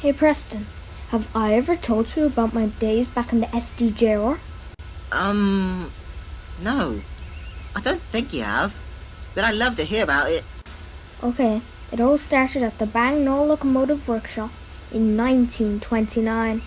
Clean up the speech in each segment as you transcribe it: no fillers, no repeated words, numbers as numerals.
Hey Preston, have I ever told you about my days back in the SDJR? No. I don't think you have. But I'd love to hear about it. Okay, it all started at the Bang No Locomotive Workshop in 1929.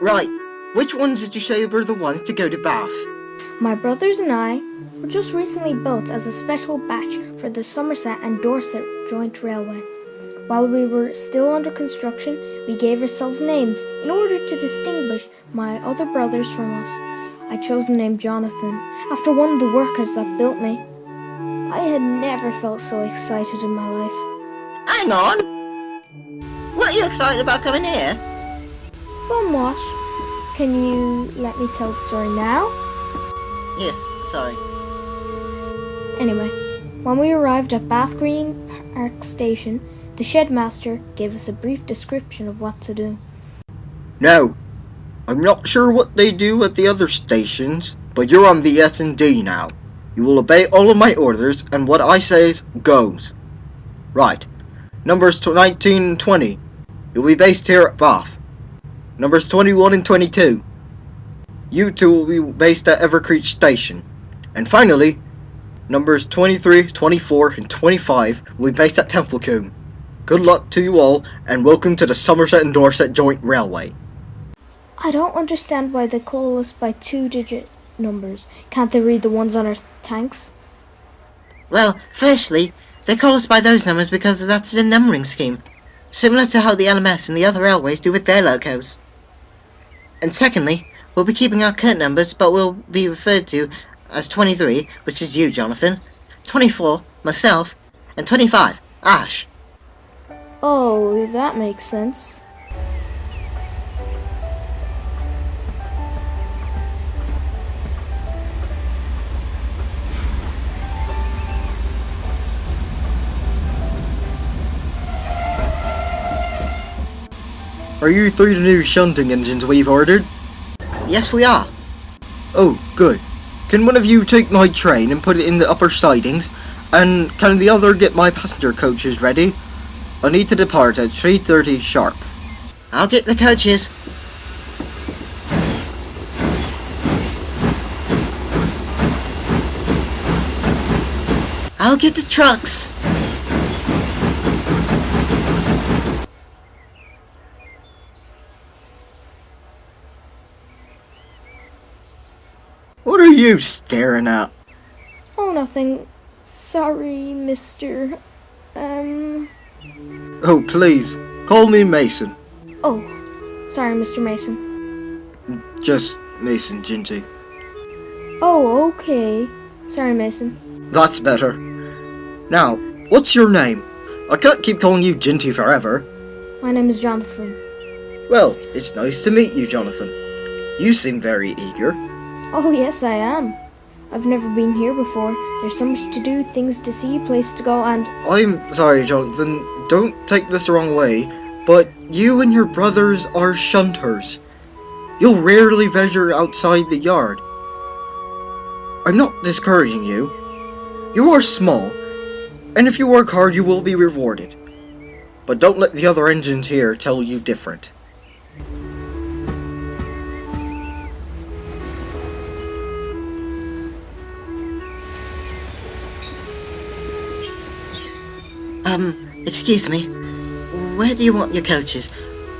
Right. Which ones did you say were the ones to go to Bath? My brothers and I were just recently built as a special batch for the Somerset and Dorset Joint Railway. While we were still under construction, we gave ourselves names in order to distinguish my other brothers from us. I chose the name Jonathon after one of the workers that built me. I had never felt so excited in my life. Hang on! What are you excited about coming here? Somewhat. Can you let me tell the story now? Yes, sorry. Anyway, when we arrived at Bath Green Park Station, the shedmaster gave us a brief description of what to do. No. I'm not sure what they do at the other stations, but you're on the S&D now. You will obey all of my orders, and what I say goes. Right. Numbers 19 and 20. You'll be based here at Bath. Numbers 21 and 22. You two will be based at Evercreech Station. And finally, numbers 23, 24, and 25 will be based at Templecombe. Good luck to you all, and welcome to the Somerset and Dorset Joint Railway. I don't understand why they call us by two-digit numbers. Can't they read the ones on our tanks? Well, firstly, they call us by those numbers because that's the numbering scheme, similar to how the LMS and the other railways do with their locos. And secondly, we'll be keeping our current numbers, but we'll be referred to as 23, which is you, Jonathon, 24, myself, and 25, Ash. Oh, that makes sense. Are you three the new shunting engines we've ordered? Yes, we are. Oh, good. Can one of you take my train and put it in the upper sidings? And can the other get my passenger coaches ready? I need to depart at 3:30 sharp. I'll get the coaches. I'll get the trucks. What are you staring at? Oh, nothing. Sorry, Mr. Oh, please, call me Mason. Oh, sorry, Mr. Mason. Just Mason, Ginty. Oh, okay. Sorry, Mason. That's better. Now, what's your name? I can't keep calling you Ginty forever. My name is Jonathon. Well, it's nice to meet you, Jonathon. You seem very eager. Oh, yes, I am. I've never been here before. There's so much to do, things to see, place to go, and... I'm sorry, Jonathan. Don't take this the wrong way, but you and your brothers are shunters. You'll rarely venture outside the yard. I'm not discouraging you. You are small, and if you work hard, you will be rewarded. But don't let the other engines here tell you different. Excuse me. Where do you want your coaches?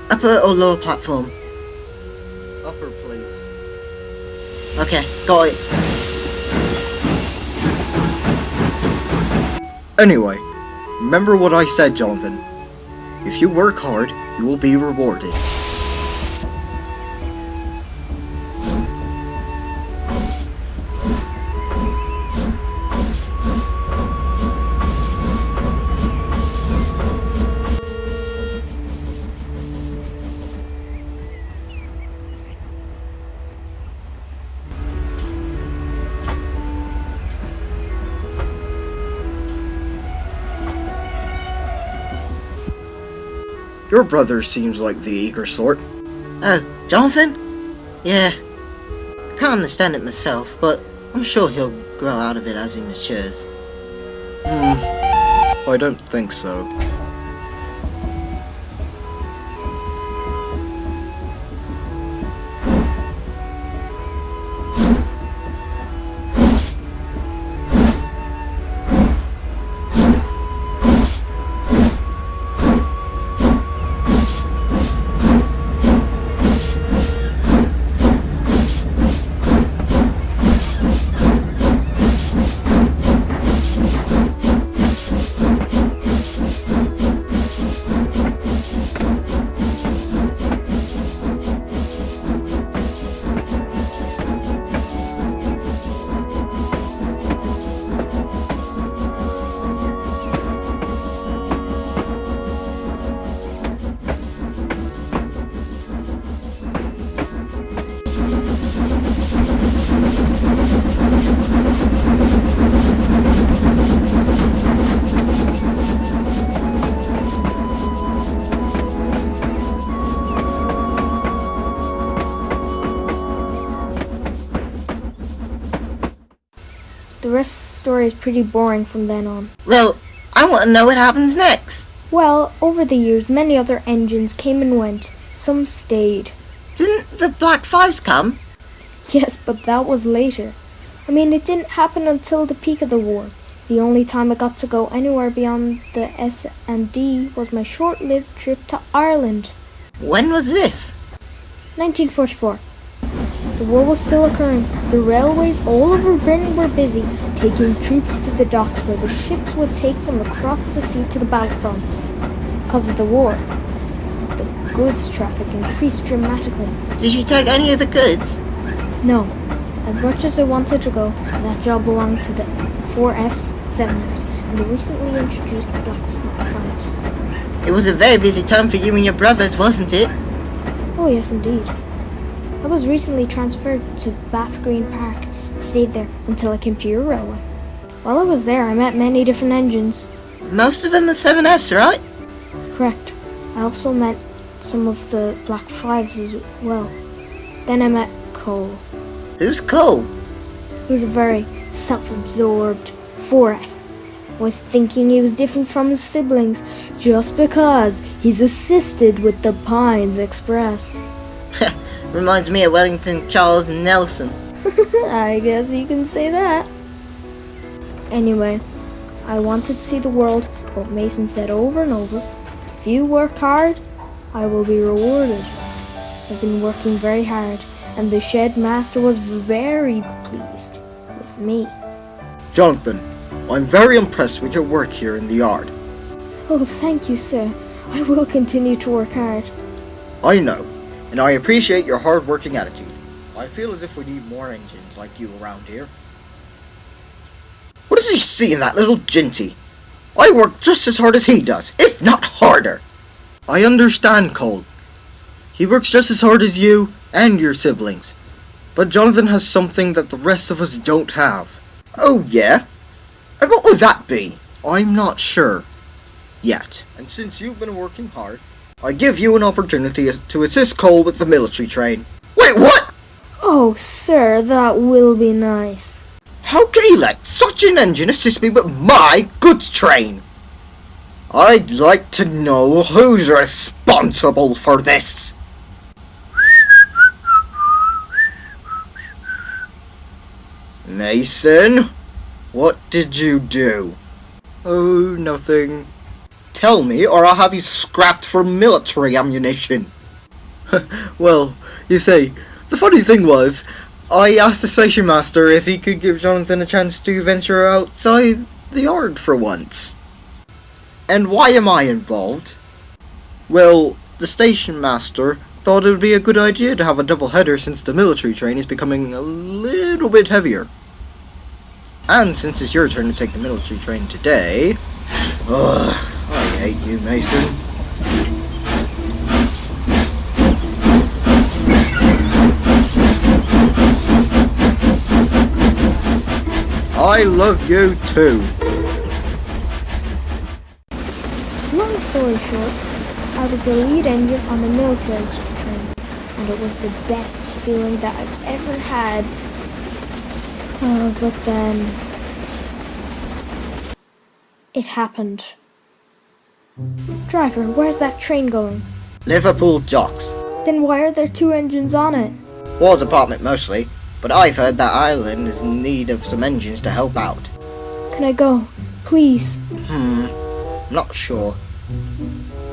Upper or lower platform? Upper, please. Okay, got it. Anyway, remember what I said, Jonathan. If you work hard, you will be rewarded. Your brother seems like the eager sort. Oh, Jonathan? Yeah. I can't understand it myself, but I'm sure he'll grow out of it as he matures. I don't think so. The rest of the story is pretty boring from then on. Well, I want to know what happens next. Well, over the years, many other engines came and went. Some stayed. Didn't the Black Fives come? Yes, but that was later. I mean, it didn't happen until the peak of the war. The only time I got to go anywhere beyond the S&D was my short-lived trip to Ireland. When was this? 1944. The war was still occurring. The railways all over Britain were busy, taking troops to the docks where the ships would take them across the sea to the battlefront. Because of the war, the goods traffic increased dramatically. Did you take any of the goods? No. As much as I wanted to go, that job belonged to the 4Fs, 7Fs, and the recently introduced Black 5s. It was a very busy time for you and your brothers, wasn't it? Oh yes, indeed. I was recently transferred to Bath Green Park and stayed there until I came to your railway. While I was there, I met many different engines. Most of them are 7Fs, right? Correct. I also met some of the Black 5s as well. Then I met Cole. Who's Cole? He was a very self-absorbed 4F. Was thinking he was different from his siblings just because he's assisted with the Pines Express. Reminds me of Wellington, Charles, and Nelson. I guess you can say that. Anyway, I wanted to see the world, but Mason said over and over, if you work hard, I will be rewarded. I've been working very hard, and the shed master was very pleased with me. Jonathan, I'm very impressed with your work here in the yard. Oh, thank you, sir. I will continue to work hard. I know, and I appreciate your hard-working attitude. I feel as if we need more engines like you around here. What does he see in that little ginty? I work just as hard as he does, if not harder. I understand, Cole. He works just as hard as you and your siblings. But Jonathan has something that the rest of us don't have. Oh, yeah? And what would that be? I'm not sure. Yet. And since you've been working hard, I give you an opportunity to assist Cole with the military train. Wait, what? Oh, sir, that will be nice. How can he let such an engine assist me with my goods train? I'd like to know who's responsible for this. Mason, what did you do? Oh, nothing. Tell me, or I'll have you scrapped for military ammunition. Well, you see, the funny thing was, I asked the station master if he could give Jonathan a chance to venture outside the yard for once. And why am I involved? Well, the station master thought it would be a good idea to have a double header since the military train is becoming a little bit heavier. And since it's your turn to take the military train today... Ugh, I hate you, Mason. I love you too. Long story short, I was the lead engine on the military train, and it was the best feeling that I've ever had. But then... it happened. Driver, where's that train going? Liverpool docks. Then why are there 2 engines on it? War department mostly, but I've heard that Ireland is in need of some engines to help out. Can I go? Please? Not sure.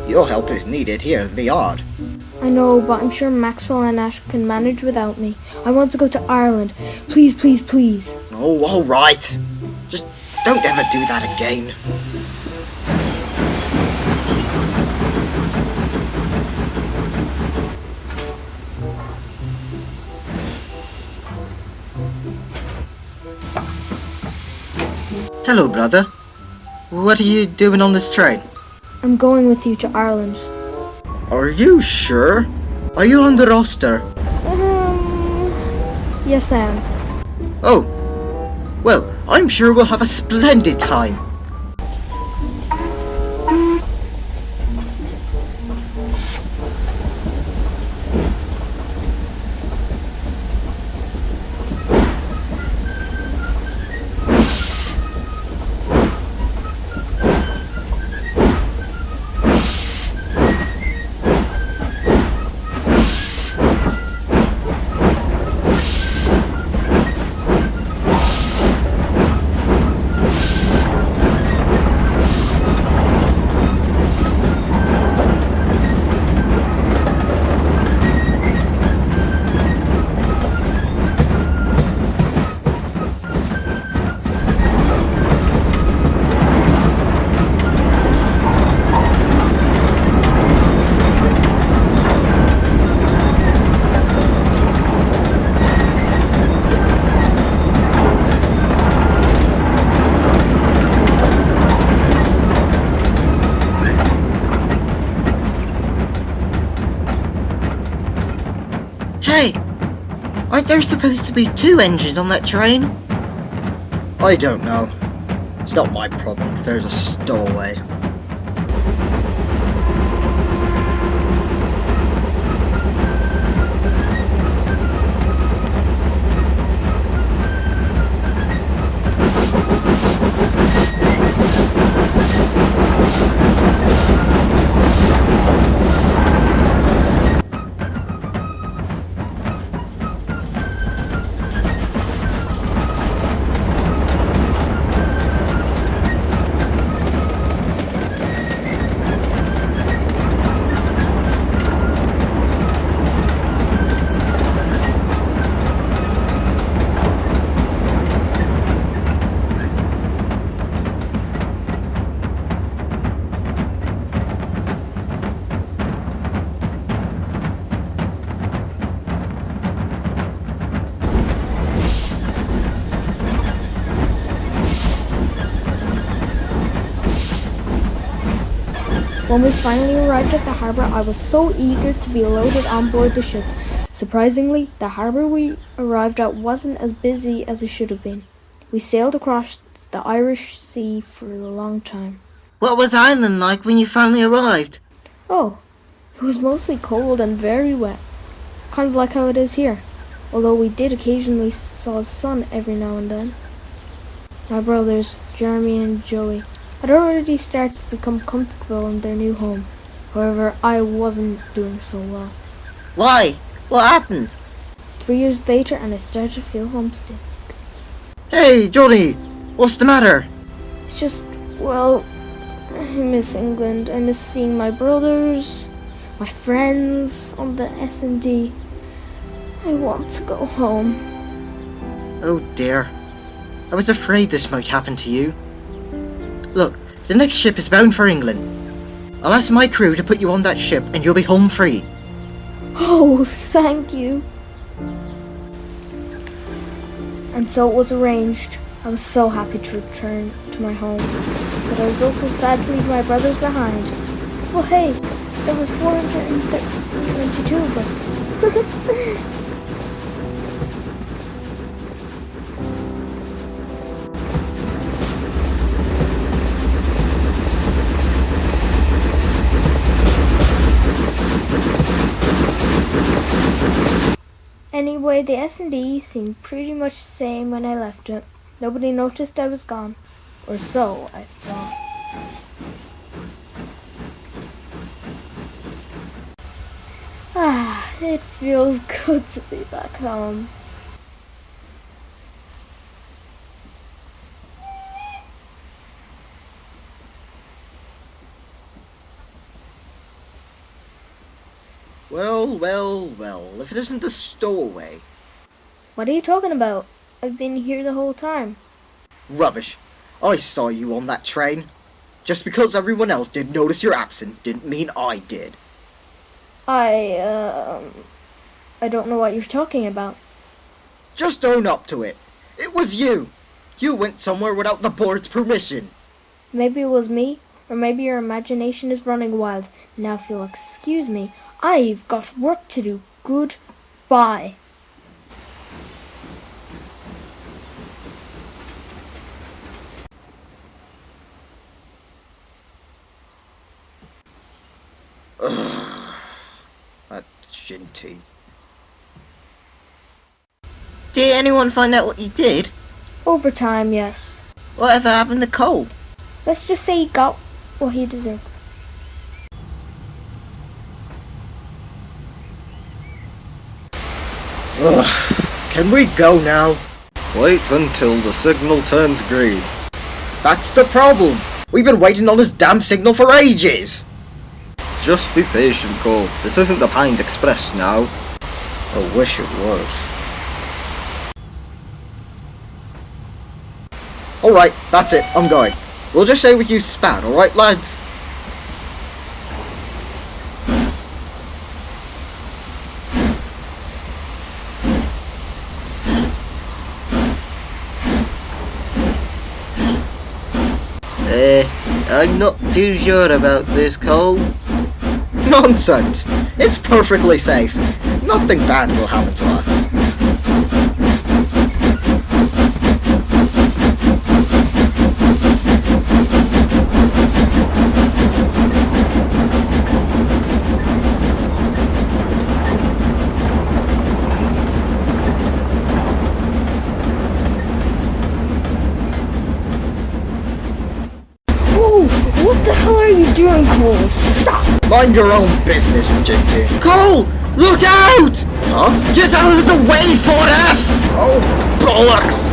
Your help is needed here in the yard. I know, but I'm sure Maxwell and Ash can manage without me. I want to go to Ireland. Please, please, please. Oh, alright. Just don't ever do that again. Hello, brother. What are you doing on this train? I'm going with you to Ireland. Are you sure? Are you on the roster? Yes, I am. Oh. Well, I'm sure we'll have a splendid time. Hey, aren't there supposed to be 2 engines on that train? I don't know. It's not my problem if there's a stowaway. When we finally arrived at the harbour, I was so eager to be loaded on board the ship. Surprisingly, the harbour we arrived at wasn't as busy as it should have been. We sailed across the Irish Sea for a long time. What was Ireland like when you finally arrived? Oh, it was mostly cold and very wet. Kind of like how it is here, although we did occasionally saw the sun every now and then. My brothers, Jeremy and Joey, had already started to become comfortable in their new home. However, I wasn't doing so well. Why? What happened? 3 years later, and I started to feel homesick. Hey, Johnny! What's the matter? It's just, well, I miss England. I miss seeing my brothers, my friends on the S&D. I want to go home. Oh dear. I was afraid this might happen to you. Look, the next ship is bound for England. I'll ask my crew to put you on that ship and you'll be home free. Oh, thank you. And so it was arranged. I was so happy to return to my home, but I was also sad to leave my brothers behind. Well, hey, there was 422 of us. Anyway, the S&D seemed pretty much the same when I left it. Nobody noticed I was gone. Or so I thought. It feels good to be back home. Well, if it isn't the stowaway. What are you talking about? I've been here the whole time. Rubbish. I saw you on that train. Just because everyone else did notice your absence didn't mean I did. I don't know what you're talking about. Just own up to it. It was you. You went somewhere without the board's permission. Maybe it was me, or maybe your imagination is running wild. Now if you'll excuse me, I've got work to do. Goodbye. That Ginty. Did anyone find out what you did? Overtime, yes. Whatever happened to Cole? Let's just say he got what he deserved. Can we go now? Wait until the signal turns green. That's the problem. We've been waiting on this damn signal for ages. Just be patient, Cole. This isn't the Pines Express now. I wish it was. Alright, that's it. I'm going. We'll just say we used spat, alright, lads? I'm not too sure about this, Cole. Nonsense! It's perfectly safe. Nothing bad will happen to us. What the hell are you doing, Cole? Stop! Mind your own business, Ginty. Cole! Look out! Huh? Get out of the way, Ford F! Oh, bollocks!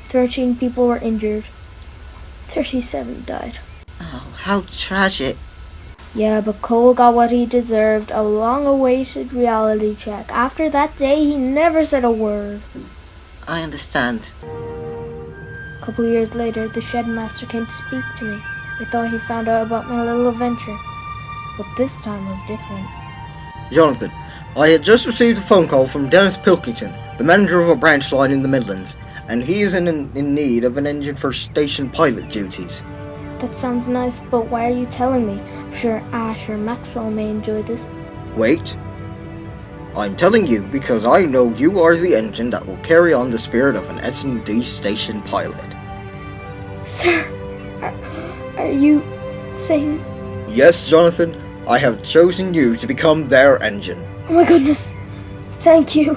"13 people were injured. 37 died. Oh, how tragic. Yeah, but Cole got what he deserved, a long-awaited reality check. After that day, he never said a word. I understand. A couple of years later, the shed master came to speak to me. I thought he found out about my little adventure, but this time was different. Jonathan, I had just received a phone call from Dennis Pilkington, the manager of a branch line in the Midlands, and he is in need of an engine for station pilot duties. That sounds nice, but why are you telling me? I'm sure Ash or Maxwell may enjoy this. Wait. I'm telling you because I know you are the engine that will carry on the spirit of an S&D station pilot. Sir, are you saying... Yes, Jonathan, I have chosen you to become their engine. Oh my goodness. Thank you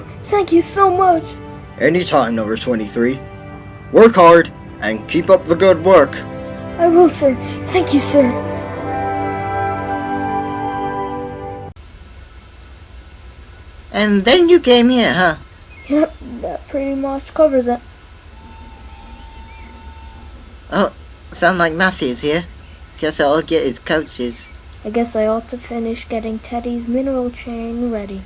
so much. Anytime, number 23. Work hard and keep up the good work. I will, sir. Thank you, sir. And then you came here, huh? Yep, that pretty much covers it. Oh, sound like Matthew's here. Guess I'll get his coaches. I guess I ought to finish getting Teddy's mineral chain ready.